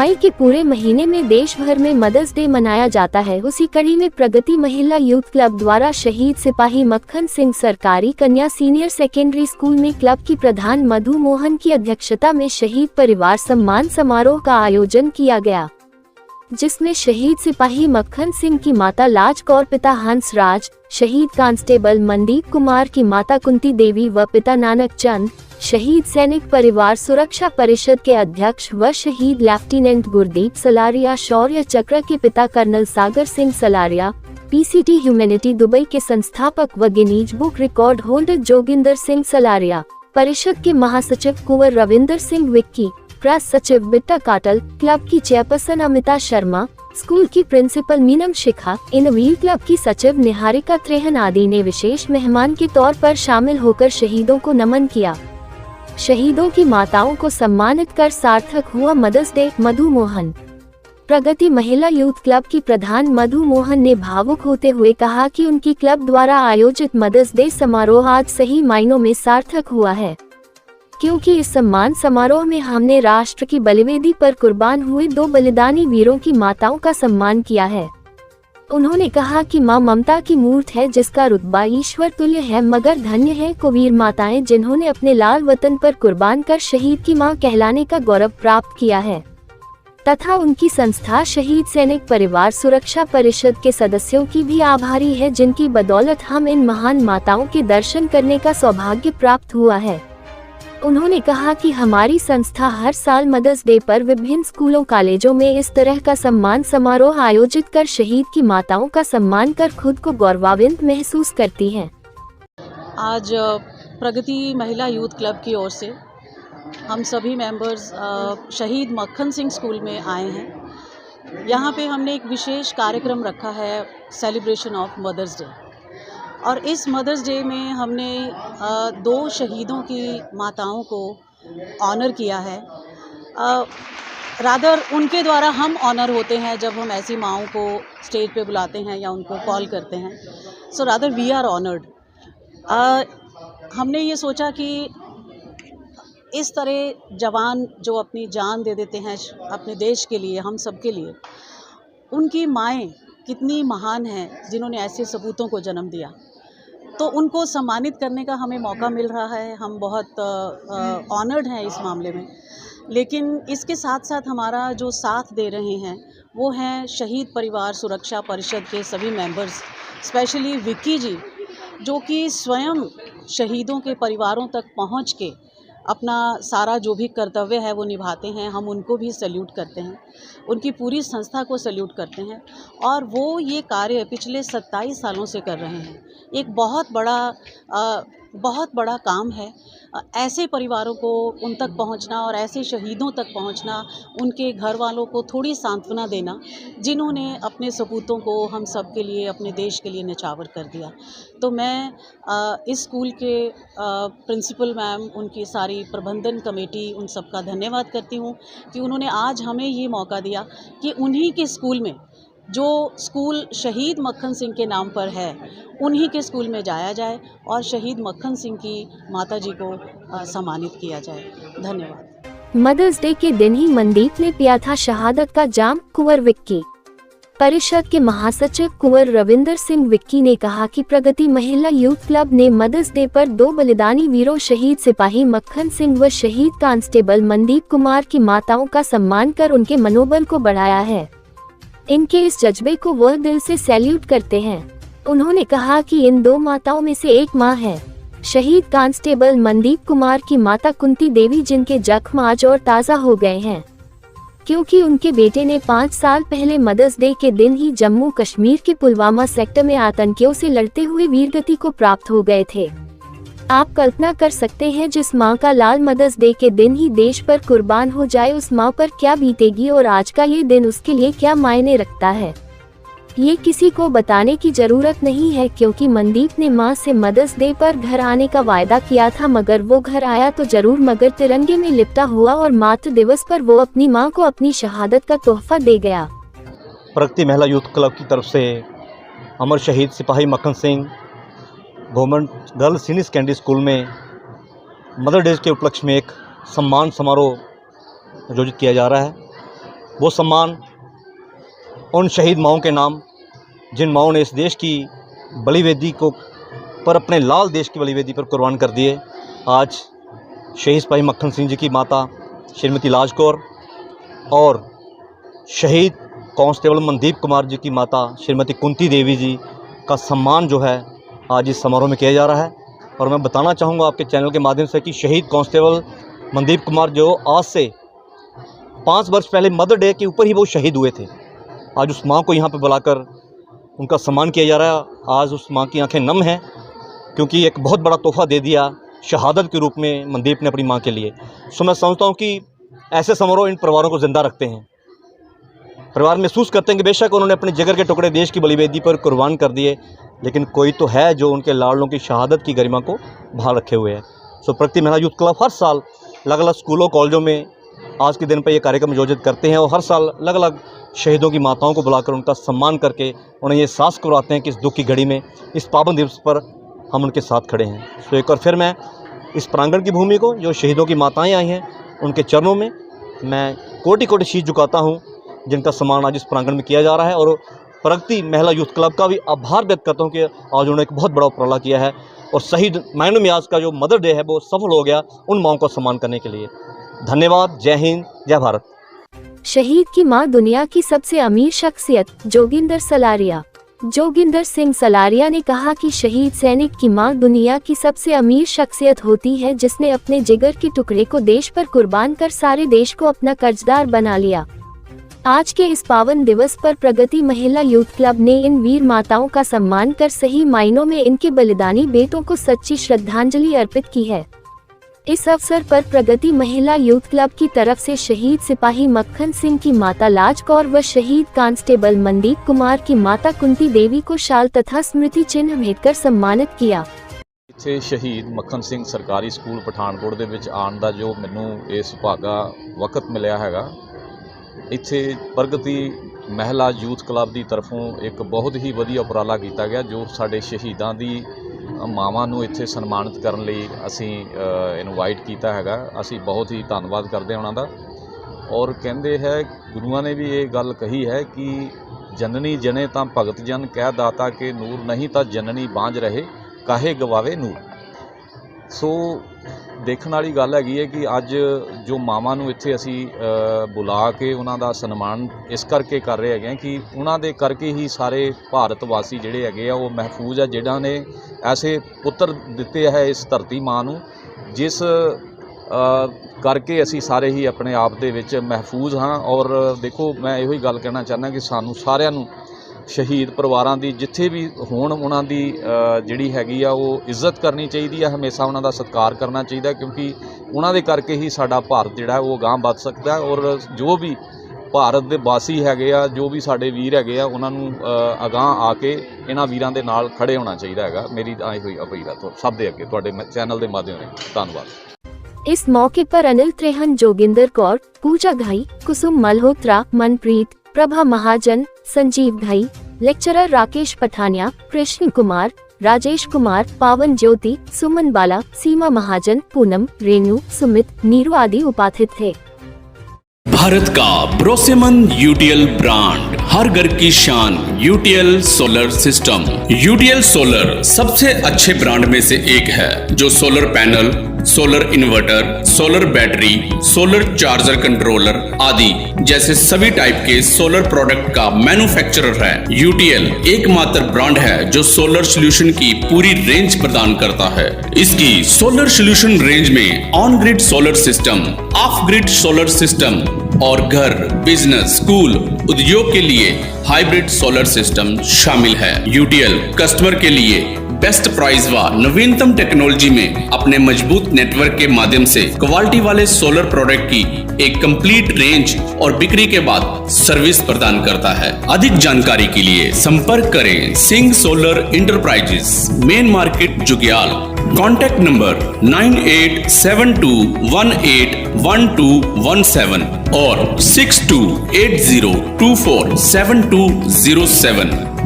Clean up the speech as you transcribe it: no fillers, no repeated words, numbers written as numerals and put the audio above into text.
मई के पूरे महीने में देश भर में मदर्स डे मनाया जाता है। उसी कड़ी में प्रगति महिला यूथ क्लब द्वारा शहीद सिपाही मक्खन सिंह सरकारी कन्या सीनियर सेकेंडरी स्कूल में क्लब की प्रधान मधु मोहन की अध्यक्षता में शहीद परिवार सम्मान समारोह का आयोजन किया गया, जिसमें शहीद सिपाही मक्खन सिंह की माता लाज कौर, पिता हंस राज, शहीद कांस्टेबल मनदीप कुमार की माता कुंती देवी व पिता नानक चंद, शहीद सैनिक परिवार सुरक्षा परिषद के अध्यक्ष व शहीद लेफ्टिनेंट गुरदीप सलारिया शौर्य चक्र के पिता colonel Sagar Singh Salaria, PCT humanity Dubai के संस्थापक व Guinness book record holder Joginder Singh Salaria, परिषद के महासचिव कुंवर रविंदर सिंह विक्की, प्रेस सचिव बिट्टा काटल, क्लब की चेयरपर्सन अमिता शर्मा, स्कूल की principal Meenam Shikha, inner wheel club की सचिव निहारिका त्रेहन आदि ने विशेष मेहमान के तौर पर शामिल होकर शहीदों को नमन किया। शहीदों की माताओं को सम्मानित कर सार्थक हुआ मदर्स डे। मधु मोहन। प्रगति महिला यूथ क्लब की प्रधान मधु मोहन ने भावुक होते हुए कहा कि उनकी क्लब द्वारा आयोजित मदर्स डे समारोह आज सही मायनों में सार्थक हुआ है, क्योंकि इस सम्मान समारोह में हमने राष्ट्र की बलिवेदी पर कुर्बान हुए 2 बलिदानी वीरों की माताओं का सम्मान किया है। उन्होंने कहा कि मां ममता की मूर्त है, जिसका रुतबा ईश्वर तुल्य है, मगर धन्य है को वीर माताएं जिन्होंने अपने लाल वतन पर कुर्बान कर शहीद की मां कहलाने का गौरव प्राप्त किया है, तथा उनकी संस्था शहीद सैनिक परिवार सुरक्षा परिषद के सदस्यों की भी आभारी है, जिनकी बदौलत हम इन महान माताओं के दर्शन करने का सौभाग्य प्राप्त हुआ है। उन्होंने कहा कि हमारी संस्था हर साल मदर्स डे पर विभिन्न स्कूलों कॉलेजों में इस तरह का सम्मान समारोह आयोजित कर शहीद की माताओं का सम्मान कर खुद को गौरवान्वित महसूस करती हैं। आज प्रगति महिला यूथ क्लब की ओर से हम सभी मेंबर्स शहीद मक्खन सिंह स्कूल में आए हैं। यहाँ पे हमने एक विशेष कार्यक्रम रखा है, सेलिब्रेशन ऑफ मदर्स डे, और इस मदर्स डे में हमने 2 शहीदों की माताओं को ऑनर किया है। रादर उनके द्वारा हम ऑनर होते हैं जब हम ऐसी माओं को स्टेज पे बुलाते हैं या उनको कॉल करते हैं। So rather we are honoured. हमने ये सोचा कि इस तरह जवान जो अपनी जान दे देते हैं अपने देश के लिए, हम सब के लिए, उनकी माएँ कितनी महान हैं जिन्होंने ऐसे सपूतों को जन्म दिया, तो उनको सम्मानित करने का हमें मौका मिल रहा है। हम बहुत ऑनर्ड हैं इस मामले में। लेकिन इसके साथ साथ हमारा जो साथ दे रहे हैं वो हैं शहीद परिवार सुरक्षा परिषद के सभी मेंबर्स, स्पेशली विक्की जी, जो कि स्वयं शहीदों के परिवारों तक पहुंच के अपना सारा जो भी कर्तव्य है वो निभाते हैं। हम उनको भी सैल्यूट करते हैं, उनकी पूरी संस्था को सैल्यूट करते हैं, और वो ये कार्य पिछले 27 सालों से कर रहे हैं। एक बहुत बड़ा काम है। ऐसे परिवारों को उन तक पहुंचना और ऐसे शहीदों तक पहुंचना, उनके घर वालों को थोड़ी सांत्वना देना, जिन्होंने अपने सपूतों को हम सब के लिए, अपने देश के लिए न्यौछावर कर दिया। तो मैं इस स्कूल के प्रिंसिपल मैम, उनकी सारी प्रबंधन कमेटी, उन सब का धन्यवाद करती हूँ कि उन्होंने आज हमें ये मौका दिया कि उन्हीं के स्कूल में, जो स्कूल शहीद मक्खन सिंह के नाम पर है, उन्हीं के स्कूल में जाया जाए और शहीद मक्खन सिंह की माताजी को सम्मानित किया जाए। धन्यवाद। मदर्स डे के दिन ही मनदीप ने पिया था शहादत का जाम। कुंवर विक्की। परिषद के महासचिव कुंवर रविंदर सिंह विक्की ने कहा कि प्रगति महिला यूथ क्लब ने मदर्स डे पर 2 बलिदानी वीरों शहीद सिपाही मक्खन सिंह व शहीद कांस्टेबल मनदीप कुमार की माताओं का सम्मान कर उनके मनोबल को बढ़ाया है। इनके इस जज्बे को वह दिल से सैल्यूट करते हैं। उन्होंने कहा कि इन 2 माताओं में से एक मां है शहीद कांस्टेबल मनदीप कुमार की माता कुंती देवी, जिनके जख्म आज और ताज़ा हो गए हैं, क्योंकि उनके बेटे ने 5 साल पहले मदर्स डे के दिन ही जम्मू कश्मीर के पुलवामा सेक्टर में आतंकियों से लड़ते हुए वीरगति को प्राप्त हो गए थे। आप कल्पना कर सकते हैं, जिस मां का लाल मदर्स डे के दिन ही देश पर कुर्बान हो जाए, उस मां पर क्या बीतेगी और आज का ये दिन उसके लिए क्या मायने रखता है। ये किसी को बताने की जरूरत नहीं है, क्योंकि मनदीप ने मां से मदर्स डे पर घर आने का वायदा किया था, मगर वो घर आया तो जरूर, मगर तिरंगे में लिपटा हुआ, और मातृ दिवस पर वो अपनी मां को अपनी शहादत का तोहफा दे गया। प्रगति महिला यूथ क्लब की तरफ से अमर शहीद सिपाही मक्खन Singh government girls senior secondary school में मदर डे के उपलक्ष्य में एक सम्मान समारोह आयोजित किया जा रहा है। वो सम्मान उन शहीद माओं के नाम जिन माओं ने इस देश की बलिवेदी को पर अपने लाल देश की बलिवेदी पर कुर्बान कर दिए। आज शहीद सिपाही मक्खन सिंह जी की माता श्रीमती लाज कौर और शहीद कांस्टेबल मनदीप कुमार जी की माता श्रीमती कुंती देवी जी का सम्मान जो है आज इस समारोह में किया जा रहा है। और मैं बताना चाहूँगा आपके चैनल के माध्यम से कि शहीद कांस्टेबल मनदीप कुमार जो आज से 5 वर्ष पहले मदर डे के ऊपर ही वो शहीद हुए थे, आज उस माँ को यहाँ पे बुलाकर उनका सम्मान किया जा रहा है। आज उस माँ की आंखें नम हैं क्योंकि एक बहुत बड़ा तोहफ़ा दे दिया शहादत के रूप में मनदीप ने अपनी माँ के लिए। सो मैं समझता हूँ कि ऐसे समारोह इन परिवारों को ज़िंदा रखते हैं। परिवार महसूस करते हैं कि बेशक उन्होंने अपने जिगर के टुकड़े देश की बलिवेदी पर कुर्बान कर दिए, लेकिन कोई तो है जो उनके लाडलों की शहादत की गरिमा को बहाल रखे हुए है। सो प्रगति महिला यूथ क्लब हर साल अलग अलग स्कूलों कॉलेजों में आज के दिन पर यह कार्यक्रम आयोजित करते हैं और हर साल अलग अलग शहीदों की माताओं को बुलाकर उनका सम्मान करके उन्हें ये एहसास करवाते हैं कि इस दुख की घड़ी में इस पावन दिवस पर हम उनके साथ खड़े हैं। सो एक बार फिर मैं इस प्रांगण की भूमि को, जो शहीदों की माताएं आई हैं, उनके चरणों में मैं कोटि कोटि शीश झुकाता हूं, जिनका सम्मान आज इस प्रांगण में किया जा रहा है। और प्रगति महिला यूथ क्लब का भी आभार व्यक्त करता हूं कि आज उन्होंने एक बहुत बड़ा उपराला किया है और सही मायनों में आज का जो मदर डे है वो सफल हो गया उन माओं का सम्मान करने के लिए। धन्यवाद। जय हिंद, जय भारत। शहीद की मां दुनिया की सबसे अमीर शख्सियत जोगिंदर सलारिया। जोगिंदर सिंह सलारिया ने कहा कि शहीद सैनिक की मां दुनिया की सबसे अमीर शख्सियत होती है जिसने अपने जिगर के टुकड़े को देश पर कुर्बान कर सारे देश को अपना कर्जदार बना लिया। आज के इस पावन दिवस पर प्रगति महिला यूथ क्लब ने इन वीर माताओं का सम्मान कर सही मायनों में इनके बलिदानी बेटों को सच्ची श्रद्धांजलि अर्पित की है। इस अवसर पर प्रगति महिला यूथ क्लब की तरफ से शहीद सिपाही मक्खन सिंह की माता लाज कौर व शहीद कांस्टेबल मनदीप कुमार की माता कुंती देवी को शाल तथा स्मृति चिन्ह भेंट कर सम्मानित किया। ਇੱਥੇ ਸ਼ਹੀਦ ਮੱਖਣ ਸਿੰਘ ਸਰਕਾਰੀ ਸਕੂਲ ਪਠਾਨਕੋਟ ਦੇ ਵਿੱਚ ਆਉਣ ਦਾ ਜੋ ਮੈਨੂੰ ਇਹ ਸੁਭਾਗਾ ਵਕਤ ਮਿਲਿਆ ਹੈਗਾ, ਇੱਥੇ ਪ੍ਰਗਤੀ ਮਹਿਲਾ ਯੂਥ ਕਲੱਬ ਦੀ ਤਰਫੋਂ ਇੱਕ ਬਹੁਤ ਹੀ ਵਧੀਆ ਉਪਰਾਲਾ ਕੀਤਾ ਗਿਆ ਜੋ ਸਾਡੇ ਸ਼ਹੀਦਾਂ ਦੀ ਮਾਵਾਂ ਨੂੰ ਇੱਥੇ ਸਨਮਾਨਿਤ ਕਰਨ ਲਈ ਅਸੀਂ ਇਨਵਾਈਟ ਕੀਤਾ ਹੈਗਾ। ਅਸੀਂ ਬਹੁਤ ਹੀ ਧੰਨਵਾਦ ਕਰਦੇ ਹਾਂ ਉਹਨਾਂ ਦਾ। ਔਰ ਕਹਿੰਦੇ ਹੈ ਗੁਰੂਆਂ ਨੇ ਵੀ ਇਹ ਗੱਲ ਕਹੀ ਹੈ ਕਿ ਜਨਨੀ ਜਨੇ ਤਾਂ ਭਗਤ ਜਨ ਕਹਿ ਦਾਤਾ ਕਿ ਨੂਰ ਨਹੀਂ ਤਾਂ ਜਨਨੀ ਬਾਂਝ ਰਹੇ ਕਾਹੇ ਗਵਾਵੇ ਨੂਰ। ਸੋ ਦੇਖਣ ਵਾਲੀ ਗੱਲ ਹੈਗੀ ਹੈ ਕਿ ਅੱਜ ਜੋ ਮਾਵਾਂ ਨੂੰ ਇੱਥੇ ਅਸੀਂ ਬੁਲਾ ਕੇ ਉਹਨਾਂ ਦਾ ਸਨਮਾਨ ਇਸ ਕਰਕੇ ਕਰ ਰਹੇ ਹੈਗੇ ਕਿ ਉਹਨਾਂ ਦੇ ਕਰਕੇ ਹੀ ਸਾਰੇ ਭਾਰਤ ਵਾਸੀ ਜਿਹੜੇ ਹੈਗੇ ਆ ਉਹ ਮਹਿਫੂਜ਼ ਆ, ਜਿਹਨਾਂ ਨੇ ਐਸੇ ਪੁੱਤਰ ਦਿੱਤੇ ਹੈ ਇਸ ਧਰਤੀ ਮਾਂ ਨੂੰ, ਜਿਸ ਕਰਕੇ ਅਸੀਂ ਸਾਰੇ ਹੀ ਆਪਣੇ ਆਪ ਦੇ ਵਿੱਚ ਮਹਿਫੂਜ਼ ਹਾਂ। ਔਰ ਦੇਖੋ ਮੈਂ ਇਹੋ ਹੀ ਗੱਲ ਕਹਿਣਾ ਚਾਹੁੰਦਾ ਕਿ ਸਾਨੂੰ ਸਾਰਿਆਂ ਨੂੰ ਸ਼ਹੀਦ ਪਰਿਵਾਰਾਂ ਦੀ ਜਿੱਥੇ ਵੀ ਹੋਣ ਉਹਨਾਂ ਦੀ ਜਿਹੜੀ ਹੈਗੀ ਆ ਉਹ ਇੱਜ਼ਤ ਕਰਨੀ ਚਾਹੀਦੀ ਹੈ, ਹਮੇਸ਼ਾ ਉਹਨਾਂ ਦਾ ਸਤਿਕਾਰ ਕਰਨਾ ਚਾਹੀਦਾ, ਕਿਉਂਕਿ ਉਹਨਾਂ ਦੇ ਕਰਕੇ ਹੀ ਸਾਡਾ ਭਾਰਤ ਜਿਹੜਾ ਉਹ ਅਗਾਂਹ ਵੱਧ ਸਕਦਾ। ਔਰ ਜੋ ਵੀ ਭਾਰਤ ਦੇ ਵਾਸੀ ਹੈਗੇ ਆ, ਜੋ ਵੀ ਸਾਡੇ ਵੀਰ ਹੈਗੇ ਆ, ਉਹਨਾਂ ਨੂੰ ਅਗਾਂਹ ਆ ਕੇ ਇਹਨਾਂ ਵੀਰਾਂ ਦੇ ਨਾਲ ਖੜੇ ਹੋਣਾ ਚਾਹੀਦਾ ਹੈਗਾ। ਮੇਰੀ ਆਈ ਹੋਈ ਅਪੀਲ ਆ ਸਭ ਦੇ ਅੱਗੇ ਤੁਹਾਡੇ ਚੈਨਲ ਦੇ ਮਾਧਿਅਮ ਨਾਲ। ਧੰਨਵਾਦ। इस मौके पर अनिल त्रेहन, जोगिंदर कौर, पूजा घई, कुसुम मल्होत्रा, मनप्रीत, प्रभा महाजन, संजीव घई, लेक्चरर राकेश पठानिया, कृष्ण कुमार, राजेश कुमार, पावन ज्योति, सुमन बाला, सीमा महाजन, पूनम, रेणु, सुमित, नीरू आदि उपस्थित थे। भारत का भरोसेमंद यूटीएल ब्रांड, हर घर की शान, UTL solar system. UTL solar सबसे अच्छे ब्रांड में से एक है जो solar panel, solar inverter, solar battery, solar charger controller आदि जैसे सभी टाइप के सोलर प्रोडक्ट का मैन्युफैक्चरर है। यूटीएल एकमात्र ब्रांड है जो सोलर सॉल्यूशन की पूरी रेंज प्रदान करता है। इसकी सोलर सॉल्यूशन रेंज में on grid solar system, of grid solar system और घर, बिजनेस, स्कूल, उद्योग के लिए हाइब्रिड सोलर सिस्टम शामिल है। यूटीएल कस्टमर के लिए बेस्ट प्राइस व नवीनतम टेक्नोलॉजी में अपने मजबूत नेटवर्क के माध्यम से क्वालिटी वाले सोलर प्रोडक्ट की एक कंप्लीट रेंज और बिक्री के बाद सर्विस प्रदान करता है। अधिक जानकारी के लिए संपर्क करें Singh solar enterprises, main market, Jugyal. Contact number 9872181217 और 6280247207।